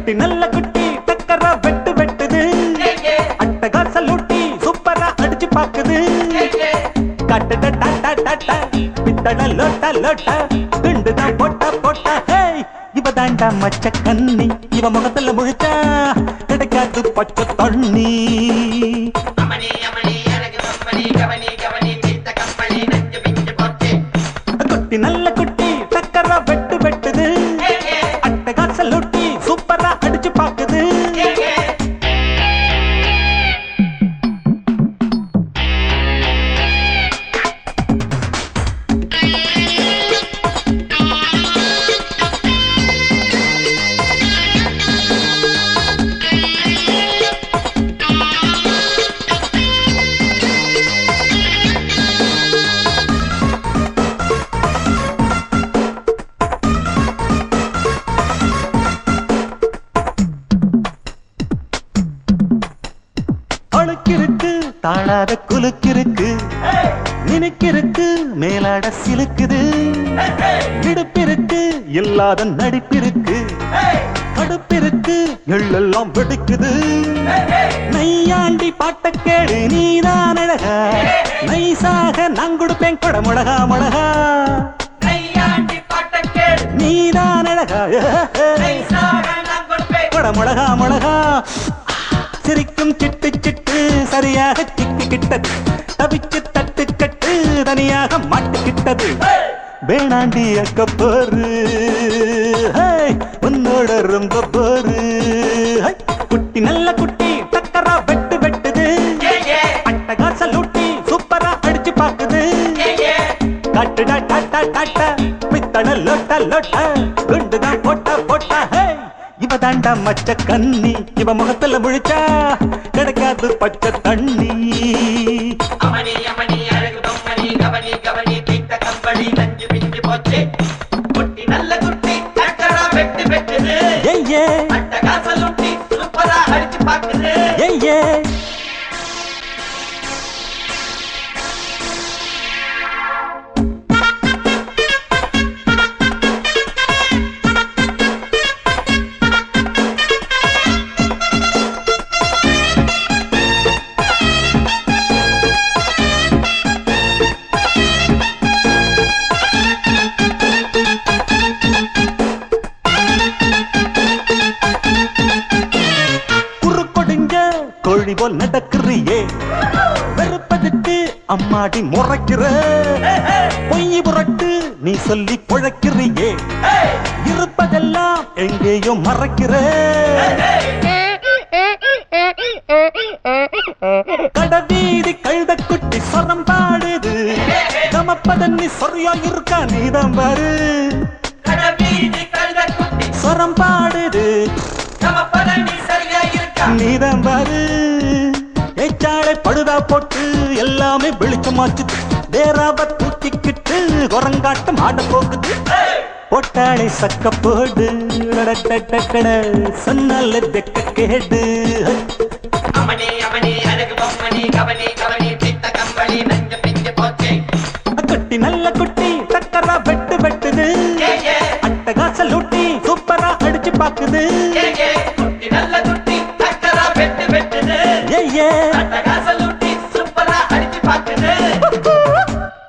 குட்டி நல்ல குட்டி டக்கரா வெட்டு வெட்டுது அட்டகாச லூட்டி சூப்பரா அடிச்சு பாக்குது கட்டட டாட்டா டாட்டா பித்தட லோட்டா லோட்டா குண்டுதான் போட்டா போட்டா ஹேய் இவ தாண்டா மச்ச கண்ணி இவ முகத்துல முழிச்சா கிடைக்காது பச்சை தண்ணி குட்டி நல்ல குட்டி டக்கரா வெட்டு வெட்டுது அட்டகாச லூட்டி சூப்பரா அடிச்சு பாக்குது அழுக்கிருக்கு தாழாத குலுக்கிருக்கு நினைக்கிருக்கு மேலாட சிலுக்குது இடுப்பிருக்கு இல்லாத நடிப்பிருக்கு கடுப்பிருக்கு எள்ளெல்லாம் வெடிக்குது நையாண்டி பாட்ட கேடு நீதான் அழகா நைசாக நான் கொடுப்பேன் கொட முழகா முழகா நீதான் அழகா கொட முழகா முழகா சிரிக்கும் சிட்டு சிட்டு சரியாக சிக்கிக்கிட்டது தவிச்சு தட்டு கட்டு தனியாக மாட்டுக்கிட்டது வேணாண்டி அக்க போரு உன்னோட ரொம்ப போரு குட்டி நல்ல குட்டி டக்கரா வெட்டு வெட்டுது அட்டகாச லூட்டி சூப்பரா அடிச்சு பாக்குது கட்டுடா டாட்டா டாட்டா பித்தட லோட்டா லோட்டா குண்டுதான் போட்டா போட்டா இவ தாண்டா மச்ச கண்ணி இவ முகத்துல முழிச்சா கிடைக்காது பச்சை தண்ணி கோழி போல் நடக்கிறியே வெறுப்பதுக்கு அம்மாடி முறைக்கிற பொய் புரட்டு நீ சொல்லி பொழைக்கிறியே இருப்பதெல்லாம் எங்கேயோ மறைக்கிற கடவீதி கழுத குட்டி சொரம் பாடுது கமப்பதன்னி சொரியா இருக்கா நீதான் பாரு சொரம் பாடுது நீதான் பாரு ஏச்சாளை படுதா போட்டு எல்லாமே வெளிச்சமாச்சு வேறாவ தூக்கிக்கிட்டு குரங்காட்டம் ஆட போகுது போட்டாளை சக்க போடு சொன்னால தெக்க கேடு குட்டி நல்ல குட்டி டக்கரா வெட்டு வெட்டுது அட்டகாச லூட்டி சூப்பரா அடிச்சு பாக்குது